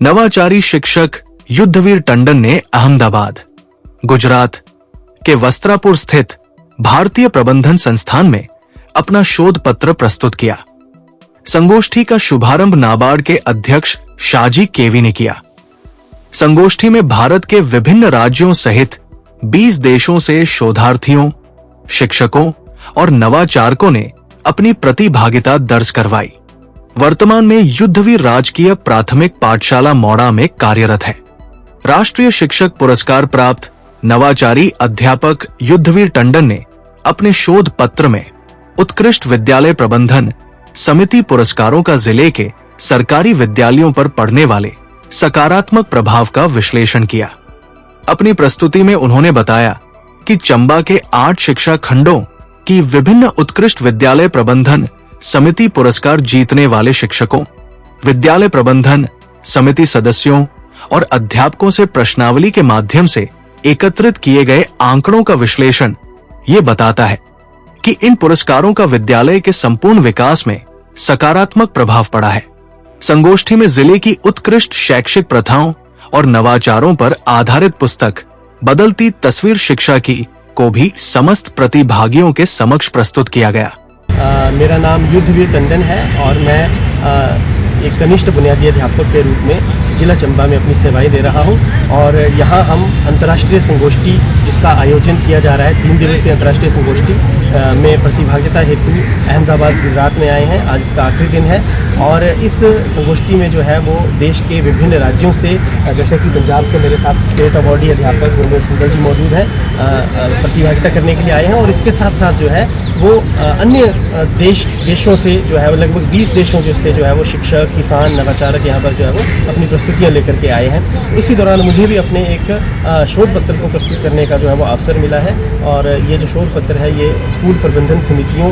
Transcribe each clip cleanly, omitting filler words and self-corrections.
नवाचारी शिक्षक युद्धवीर टंडन ने अहमदाबाद, गुजरात के वस्त्रापुर स्थित भारतीय प्रबंधन संस्थान में अपना शोध पत्र प्रस्तुत किया। संगोष्ठी का शुभारंभ नाबार्ड के अध्यक्ष शाजी केवी ने किया। संगोष्ठी में भारत के विभिन्न राज्यों सहित 20 देशों से शोधार्थियों, शिक्षकों और नवाचारकों ने अपनी प्रतिभागिता दर्ज करवाई। वर्तमान में युद्धवीर राजकीय प्राथमिक पाठशाला मौड़ा में कार्यरत है। राष्ट्रीय शिक्षक पुरस्कार प्राप्त नवाचारी अध्यापक युद्धवीर टंडन ने अपने शोध पत्र में उत्कृष्ट विद्यालय प्रबंधन समिति पुरस्कारों का जिले के सरकारी विद्यालयों पर पड़ने वाले सकारात्मक प्रभाव का विश्लेषण किया। अपनी प्रस्तुति में उन्होंने बताया कि चंबा के 8 शिक्षा खंडों की विभिन्न उत्कृष्ट विद्यालय प्रबंधन समिति पुरस्कार जीतने वाले शिक्षकों, विद्यालय प्रबंधन समिति सदस्यों और अध्यापकों से प्रश्नावली के माध्यम से एकत्रित किए गए आंकड़ों का विश्लेषण ये बताता है कि इन पुरस्कारों का विद्यालय के संपूर्ण विकास में सकारात्मक प्रभाव पड़ा है। संगोष्ठी में जिले की उत्कृष्ट शैक्षिक प्रथाओं और नवाचारों पर आधारित पुस्तक बदलती तस्वीर शिक्षा की को भी समस्त प्रतिभागियों के समक्ष प्रस्तुत किया गया। मेरा नाम युद्धवीर टंडन है और मैं एक कनिष्ठ बुनियादी अध्यापक के रूप में जिला चंबा में अपनी सेवाएं दे रहा हूं और यहाँ हम अंतर्राष्ट्रीय संगोष्ठी जिसका आयोजन किया जा रहा है 3 दिवसीय अंतर्राष्ट्रीय संगोष्ठी में प्रतिभागिता हेतु अहमदाबाद गुजरात में आए हैं। आज इसका आखिरी दिन है और इस संगोष्ठी में जो है वो देश के विभिन्न राज्यों से, जैसे कि पंजाब से मेरे साथ स्टेट अवार्डी अध्यापक गुरमेल सिंगल जी मौजूद हैं, प्रतिभागिता करने के लिए आए हैं और इसके साथ साथ जो है वो अन्य देशों से जो है लगभग 20 देशों से जो है वो शिक्षक, किसान, नवाचारक यहाँ पर जो है वो अपनी प्रस्तुतियाँ लेकर के आए हैं। इसी दौरान मुझे भी अपने एक शोध पत्र को प्रस्तुत करने का जो है वो अवसर मिला है और ये जो शोध पत्र है ये स्कूल प्रबंधन समितियों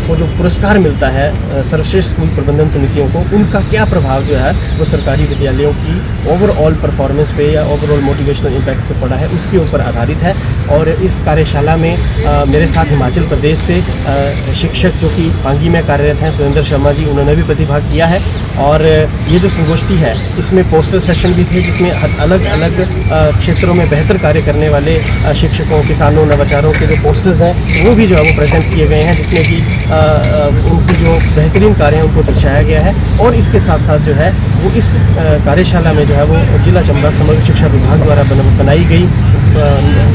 को जो पुरस्कार मिलता है, सर्वश्रेष्ठ स्कूल प्रबंधन समितियों को, उनका क्या प्रभाव जो है वो सरकारी विद्यालयों की ओवरऑल परफॉर्मेंस पे या ओवरऑल मोटिवेशनल इम्पैक्ट पे पड़ा है, उसके ऊपर आधारित है। और इस कार्यशाला में मेरे साथ हिमाचल प्रदेश से शिक्षक जो कि पांगी में कार्यरत हैं, सुरेंद्र शर्मा जी, उन्होंने भी प्रतिभाग किया है। और ये जो संगोष्ठी है इसमें पोस्टर सेशन भी थे जिसमें अलग अलग क्षेत्रों में बेहतर कार्य करने वाले शिक्षकों, किसानों, नवाचारों के जो पोस्टर्स हैं वो भी जो है वो प्रेजेंट किए गए हैं, जिसमें कि उनकी जो बेहतरीन कार्य हैं उनको दर्शाया गया है। और इसके साथ साथ जो है वो इस कार्यशाला में जो है वो जिला चंबा समग्र शिक्षा विभाग द्वारा बनाई गई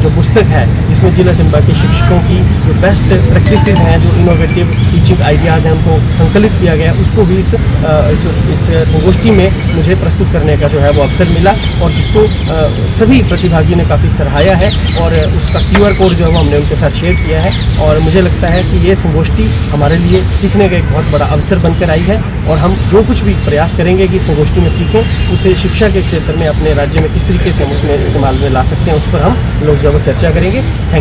जो पुस्तक है जिसमें जिला चंबा के शिक्षकों की जो बेस्ट प्रैक्टिसेस हैं, जो इनोवेटिव टीचिंग आइडियाज़ हैं, उनको संकलित किया गया, उसको भी इस संगोष्ठी में मुझे प्रस्तुत करने का जो है वो अवसर मिला और जिसको सभी प्रतिभागियों ने काफ़ी सराहाया है और उसका QR कोड जो है वो हमने उनके साथ शेयर किया है। और मुझे लगता है कि ये संगोष्ठी हमारे लिए सीखने का एक बहुत बड़ा अवसर बनकर आई है और हम जो कुछ भी प्रयास करेंगे कि संगोष्ठी में सीखें, उसे शिक्षा के क्षेत्र में अपने राज्य में किस तरीके से हम उसमें इस्तेमाल में ला सकते हैं, उस पर हम लोग जो चर्चा करेंगे। थैंक